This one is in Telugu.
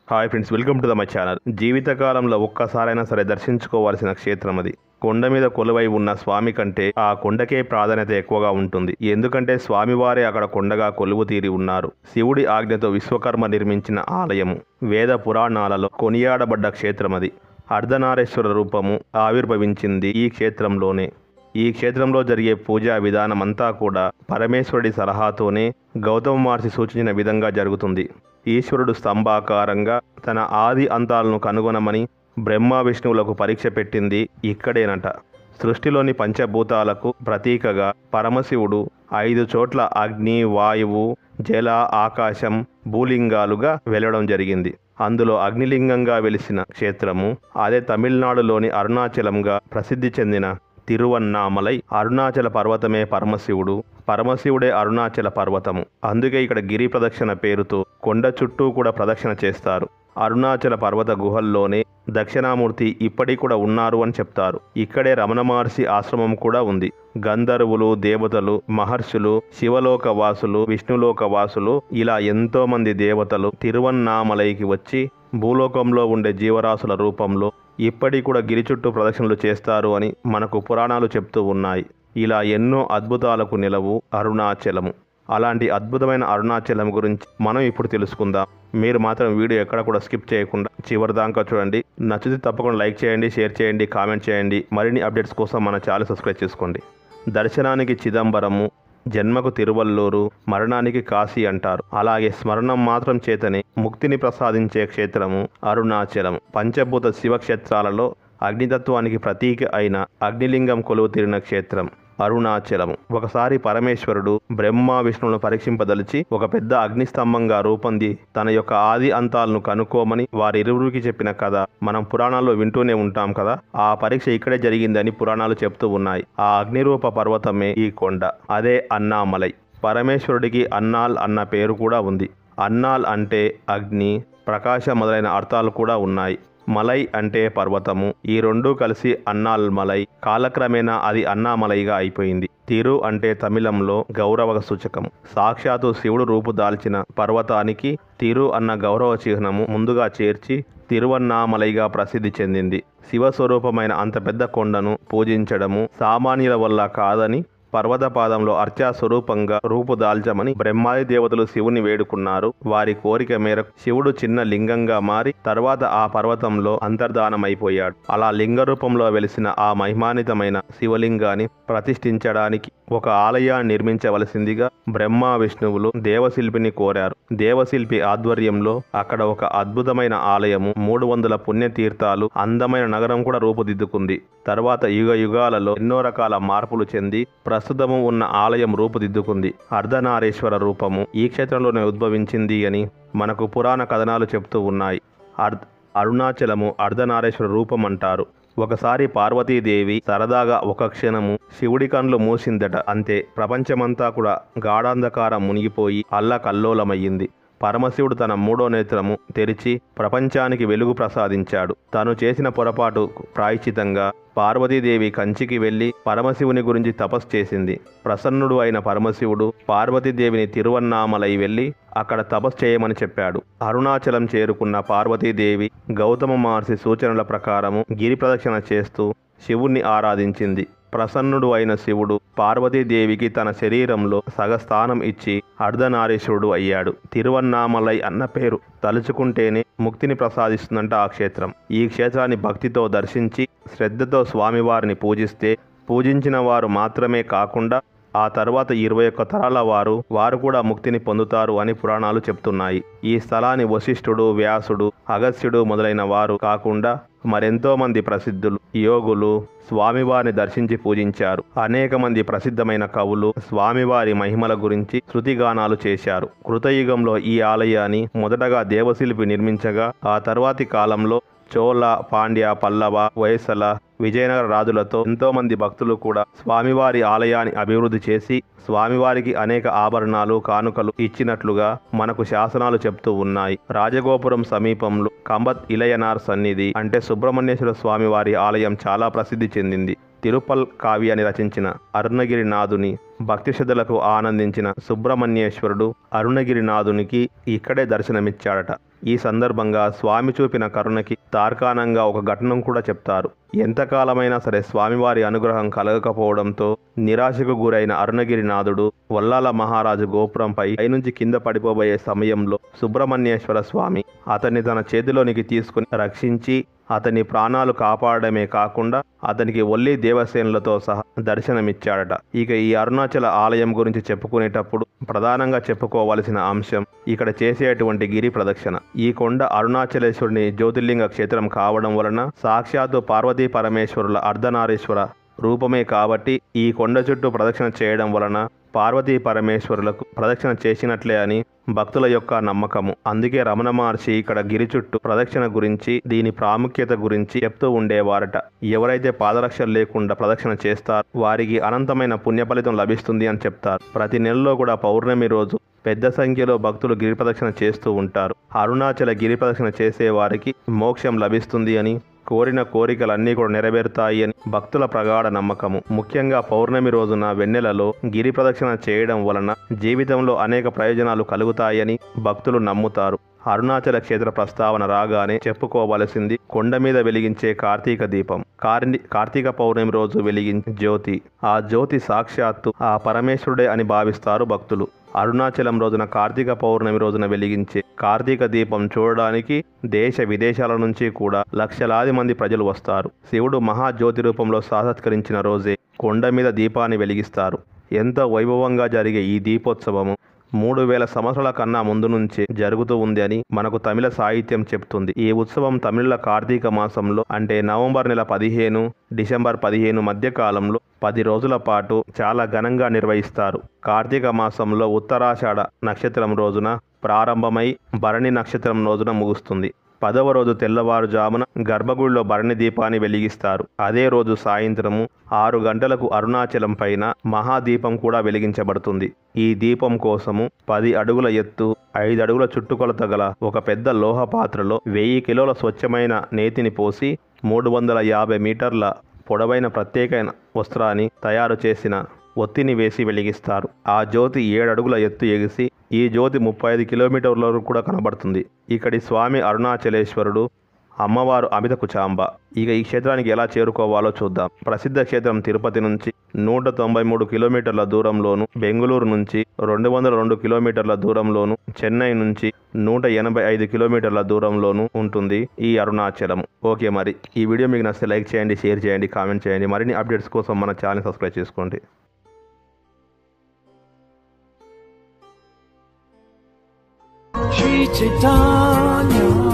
Hi friends, welcome to my channel. జీవితకాలంలో ఒక్కసారైనా సరే దర్శించుకోవాల్సిన క్షేత్రం అది. కొండ మీద కొలువై ఉన్న స్వామి కంటే ఆ కొండకే ప్రాధాన్యత ఎక్కువగా ఉంటుంది. ఎందుకంటే స్వామివారే అక్కడ కొండగా కొలువు తీరి ఉన్నారు. శివుడి ఆజ్ఞతో విశ్వకర్మ నిర్మించిన ఆలయము. వేద పురాణాలలో కొనియాడబడ్డ క్షేత్రం అది. అర్ధనారీశ్వర రూపము ఆవిర్భవించింది ఈ క్షేత్రంలోనే. ఈ క్షేత్రంలో జరిగే పూజా విధానం అంతా కూడా పరమేశ్వరుడి సలహాతోనే గౌతమ మహర్షి సూచించిన విధంగా జరుగుతుంది. ఈశ్వరుడు స్తంభాకారంగా తన ఆది అంతాలను కనుగొనమని బ్రహ్మ విష్ణువులకు పరీక్ష పెట్టింది ఇక్కడేనట. సృష్టిలోని పంచభూతాలకు ప్రతీకగా పరమశివుడు 5 చోట్ల అగ్ని, వాయువు, జల, ఆకాశం, భూలింగాలుగా వెలవడం జరిగింది. అందులో అగ్నిలింగంగా వెలిసిన క్షేత్రము అదే తమిళనాడులోని అరుణాచలంగా ప్రసిద్ధి చెందిన తిరువన్నామలై. అరుణాచల పర్వతమే పరమశివుడు, పరమశివుడే అరుణాచల పర్వతము. అందుకే ఇక్కడ గిరి ప్రదక్షిణ పేరుతో కొండ చుట్టూ కూడా ప్రదక్షిణ చేస్తారు. అరుణాచల పర్వత గుహల్లోనే దక్షిణామూర్తి ఇప్పటికి కూడా ఉన్నారు అని చెప్తారు. ఇక్కడే రమణ మహర్షి ఆశ్రమం కూడా ఉంది. గంధర్వులు, దేవతలు, మహర్షులు, శివలోక వాసులు, విష్ణులోక వాసులు, ఇలా ఎంతో మంది దేవతలు తిరువన్నామలైకి వచ్చి భూలోకంలో ఉండే జీవరాశుల రూపంలో ఇప్పటికి కూడా గిరి చుట్టూ ప్రదక్షిణలు చేస్తారు అని మనకు పురాణాలు చెప్తూ ఉన్నాయి. ఇలా ఎన్నో అద్భుతాలకు నిలవు అరుణాచలము. అలాంటి అద్భుతమైన అరుణాచలం గురించి మనం ఇప్పుడు తెలుసుకుందాం. మీరు మాత్రం వీడియో ఎక్కడ కూడా స్కిప్ చేయకుండా చివరి దాకా చూడండి. నచ్చితే తప్పకుండా లైక్ చేయండి, షేర్ చేయండి, కామెంట్ చేయండి. మరిన్ని అప్డేట్స్ కోసం మన ఛానల్ సబ్స్క్రైబ్ చేసుకోండి. దర్శనానికి చిదంబరము, జన్మకు తిరువల్లూరు, మరణానికి కాశీ అంటారు. అలాగే స్మరణం మాత్రం చేతనే ముక్తిని ప్రసాదించే క్షేత్రము అరుణాచలం. పంచభూత శివక్షేత్రాలలో అగ్నితత్వానికి ప్రతీక అయిన అగ్నిలింగం కొలువు తీరిన క్షేత్రం అరుణాచలము. ఒకసారి పరమేశ్వరుడు బ్రహ్మ విష్ణువులను పరీక్షింపదలిచి ఒక పెద్ద అగ్నిస్తంభంగా రూపొంది తన యొక్క ఆది అంతాలను కనుక్కోమని వారిరువురికి చెప్పిన కథ మనం పురాణాల్లో వింటూనే ఉంటాం కదా. ఆ పరీక్ష ఇక్కడే జరిగిందని పురాణాలు చెప్తూ ఉన్నాయి. ఆ అగ్నిరూప పర్వతమే ఈ కొండ, అదే అన్నామలై. పరమేశ్వరుడికి అన్నాల్ అన్న పేరు కూడా ఉంది. అన్నాల్ అంటే అగ్ని, ప్రకాశ మొదలైన అర్థాలు కూడా ఉన్నాయి. మలై అంటే పర్వతము. ఈ రెండూ కలిసి అన్నాల్మలై. కాలక్రమేణా అది అన్నామలైగా అయిపోయింది. తిరు అంటే తమిళంలో గౌరవ సూచకం. సాక్షాత్తు శివుడు రూపు దాల్చిన పర్వతానికి తిరు అన్న గౌరవ చిహ్నము ముందుగా చేర్చి తిరువన్నామలైగా ప్రసిద్ధి చెందింది. శివస్వరూపమైన అంత పెద్ద కొండను పూజించడము సామాన్యుల వల్ల కాదని పర్వతపాదంలో అర్చా స్వరూపంగా రూపుదాల్చమని బ్రహ్మాది దేవతలు శివుని వేడుకున్నారు. వారి కోరిక మేరకు శివుడు చిన్న లింగంగా మారి తర్వాత ఆ పర్వతంలో అంతర్ధానమైపోయాడు. అలా లింగ రూపంలో వెలిసిన ఆ మహిమాన్వితమైన శివలింగాన్ని ప్రతిష్ఠించడానికి ఒక ఆలయాన్ని నిర్మించవలసిందిగా బ్రహ్మ విష్ణువులు దేవశిల్పిని కోరారు. దేవశిల్పి ఆధ్వర్యంలో అక్కడ ఒక అద్భుతమైన ఆలయము, 300 పుణ్యతీర్థాలు, అందమైన నగరం కూడా రూపుదిద్దుకుంది. తర్వాత యుగ యుగాలలో ఎన్నో రకాల మార్పులు చెంది ప్రస్తుతము ఉన్న ఆలయం రూపుదిద్దుకుంది. అర్ధనారీశ్వర రూపము ఈ క్షేత్రంలోనే ఉద్భవించింది అని మనకు పురాణ కథనాలు చెప్తూ ఉన్నాయి. అరుణాచలము అర్ధనారీశ్వర రూపం అంటారు. ఒకసారి పార్వతీదేవి సరదాగా ఒక క్షణము శివుడి కండ్లు మూసిందట. అంతే, ప్రపంచమంతా కూడా గాఢాంధకారం మునిగిపోయి అల్లకల్లోలమయ్యింది. పరమశివుడు తన 3వ నేత్రము తెరిచి ప్రపంచానికి వెలుగు ప్రసాదించాడు. తాను చేసిన పొరపాటు ప్రాయశ్చితంగా పార్వతీదేవి కంచికి వెళ్లి పరమశివుని గురించి తపస్సు చేసింది. ప్రసన్నుడు అయిన పరమశివుడు పార్వతీదేవిని తిరువన్నామలై వెళ్లి అక్కడ తపస్సు చేయమని చెప్పాడు. అరుణాచలం చేరుకున్న పార్వతీదేవి గౌతమ మహర్షి సూచనల ప్రకారము గిరి ప్రదక్షిణ చేస్తూ శివుణ్ణి ఆరాధించింది. ప్రసన్నుడు అయిన శివుడు పార్వతీదేవికి తన శరీరంలో సగస్థానం ఇచ్చి అర్ధనారీశ్వరుడు అయ్యాడు. తిరువన్నామలై అన్న పేరు తలుచుకుంటేనే ముక్తిని ప్రసాదిస్తుందంట ఆ క్షేత్రం. ఈ క్షేత్రాన్ని భక్తితో దర్శించి శ్రద్ధతో స్వామివారిని పూజిస్తే పూజించిన వారు మాత్రమే కాకుండా ఆ తర్వాత 21 తరాల వారు కూడా ముక్తిని పొందుతారు అని పురాణాలు చెప్తున్నాయి. ఈ స్థలాన్ని వశిష్ఠుడు, వ్యాసుడు, అగస్త్యుడు మొదలైన వారు కాకుండా మరెంతో మంది ప్రసిద్ధులు, యోగులు స్వామివారిని దర్శించి పూజించారు. అనేక మంది ప్రసిద్ధమైన కవులు స్వామివారి మహిమల గురించి శృతిగానాలు చేశారు. కృతయుగంలో ఈ ఆలయాన్ని మొదటగా దేవశిల్పి నిర్మించగా ఆ తర్వాతి కాలంలో చోళ, పాండ్య, పల్లవ, హొయసల, విజయనగర రాజులతో ఎంతో మంది భక్తులు కూడా స్వామివారి ఆలయాన్ని అభివృద్ధి చేసి స్వామివారికి అనేక ఆభరణాలు, కానుకలు ఇచ్చినట్లుగా మనకు శాసనాలు చెప్తూ ఉన్నాయి. రాజగోపురం సమీపంలో కంబత్ ఇలయనార్ సన్నిధి అంటే సుబ్రహ్మణ్యేశ్వర స్వామివారి ఆలయం చాలా ప్రసిద్ధి చెందింది. తిరుపల్ కావ్యాన్ని రచించిన అరుణగిరినాథుని భక్తి శ్రద్ధలకు ఆనందించిన సుబ్రహ్మణ్యేశ్వరుడు అరుణగిరినాథునికి ఇక్కడే దర్శనమిచ్చాడట. ఈ సందర్భంగా స్వామి చూపిన కరుణకి తార్కాణంగా ఒక ఘటన కూడా చెప్తారు. ఎంతకాలమైనా సరే స్వామివారి అనుగ్రహం కలగకపోవడంతో నిరాశకు గురైన అరుణగిరినాథుడు వల్లాల మహారాజు గోపురంపై పైనుంచి కింద పడిపోబోయే సమయంలో సుబ్రహ్మణ్యేశ్వర స్వామి అతన్ని తన చేతిలోనికి తీసుకుని రక్షించి అతని ప్రాణాలు కాపాడమే కాకుండా అతనికి ఒల్లి దేవసేనులతో సహా దర్శనమిచ్చాడట. ఇక ఈ అరుణాచల ఆలయం గురించి చెప్పుకునేటప్పుడు ప్రధానంగా చెప్పుకోవాల్సిన అంశం ఇక్కడ చేసేటువంటి గిరి ప్రదక్షిణ. ఈ కొండ అరుణాచలేశ్వరుని జ్యోతిర్లింగ క్షేత్రం కావడం వలన సాక్షాత్తు పార్వతీ పరమేశ్వరుల అర్ధనారీశ్వర రూపమే కాబట్టి ఈ కొండ చుట్టూ ప్రదక్షిణ చేయడం వలన పార్వతీ పరమేశ్వరులకు ప్రదక్షిణ చేసినట్లే అని భక్తుల యొక్క నమ్మకము. అందుకే రమణ మహర్షి ఇక్కడ గిరి చుట్టూ ప్రదక్షిణ గురించి దీని ప్రాముఖ్యత గురించి చెప్తూ ఉండేవారట. ఎవరైతే పాదరక్షలు లేకుండా ప్రదక్షిణ చేస్తారో వారికి అనంతమైన పుణ్య ఫలితం లభిస్తుంది అని చెప్తారు. ప్రతి నెలలో కూడా పౌర్ణమి రోజు పెద్ద సంఖ్యలో భక్తులు గిరి ప్రదక్షిణ చేస్తూ ఉంటారు. అరుణాచల గిరి ప్రదక్షిణ చేసే వారికి మోక్షం లభిస్తుంది అని, కోరిన కోరికలన్నీ కూడా నెరవేరుతాయి అని భక్తుల ప్రగాఢ నమ్మకము. ముఖ్యంగా పౌర్ణమి రోజున వెన్నెలలో గిరి ప్రదక్షిణ చేయడం వలన జీవితంలో అనేక ప్రయోజనాలు కలుగుతాయని భక్తులు నమ్ముతారు. అరుణాచల క్షేత్ర ప్రస్తావన రాగానే చెప్పుకోవలసింది కొండ మీద వెలిగించే కార్తీక దీపం. కార్తీక పౌర్ణమి రోజు వెలిగించే జ్యోతి, ఆ జ్యోతి సాక్షాత్తు ఆ పరమేశ్వరుడే అని భావిస్తారు భక్తులు. అరుణాచలం రోజున కార్తీక పౌర్ణమి రోజున వెలిగించే కార్తీక దీపం చూడడానికి దేశ విదేశాల నుంచి కూడా లక్షలాది మంది ప్రజలు వస్తారు. శివుడు మహాజ్యోతి రూపంలో సాక్షాత్కరించిన రోజే కొండ మీద దీపాన్ని వెలిగిస్తారు. ఎంతో వైభవంగా జరిగే ఈ దీపోత్సవము 3000 సంవత్సరాల కన్నా ముందు నుంచే జరుగుతూ ఉంది అని మనకు తమిళ సాహిత్యం చెప్తుంది. ఈ ఉత్సవం తమిళ కార్తీక మాసంలో అంటే నవంబర్ నెల 15, డిసెంబర్ 15 మధ్య కాలంలో 10 రోజుల పాటు చాలా ఘనంగా నిర్వహిస్తారు. కార్తీక మాసంలో ఉత్తరాషాఢ నక్షత్రం రోజున ప్రారంభమై భరణి నక్షత్రం రోజున ముగుస్తుంది. 10వ రోజు తెల్లవారుజామున గర్భగుడిలో భరణి దీపాన్ని వెలిగిస్తారు. అదే రోజు సాయంత్రము 6 గంటలకు అరుణాచలం పైన మహాదీపం కూడా వెలిగించబడుతుంది. ఈ దీపం కోసము 10 అడుగుల ఎత్తు, 5 అడుగుల చుట్టుకొలత గల ఒక పెద్ద లోహ పాత్రలో 1000 కిలోల స్వచ్ఛమైన నేతిని పోసి 350 మీటర్ల పొడవైన ప్రత్యేకమైన వస్త్రాన్ని తయారు చేసిన ఒత్తిని వేసి వెలిగిస్తారు. ఆ జ్యోతి 7 అడుగుల ఎత్తు ఎగిసి ఈ జ్యోతి 35 కిలోమీటర్ల వరకు కూడా కనబడుతుంది. ఇక్కడి స్వామి అరుణాచలేశ్వరుడు, అమ్మవారు అమిత కుచాంబ. ఇక ఈ క్షేత్రానికి ఎలా చేరుకోవాలో చూద్దాం. ప్రసిద్ధ క్షేత్రం తిరుపతి నుంచి 193 కిలోమీటర్ల దూరంలోను, బెంగళూరు నుంచి 202 కిలోమీటర్ల దూరంలోను, చెన్నై నుంచి 185 కిలోమీటర్ల దూరంలోను ఉంటుంది ఈ అరుణాచలం. ఓకే, మరి ఈ వీడియో మీకు నచ్చితే లైక్ చేయండి, షేర్ చేయండి, కామెంట్ చేయండి. మరిన్ని అప్డేట్స్ కోసం మన ఛానల్ సబ్స్క్రైబ్ చేసుకోండి. Shri Chaitanya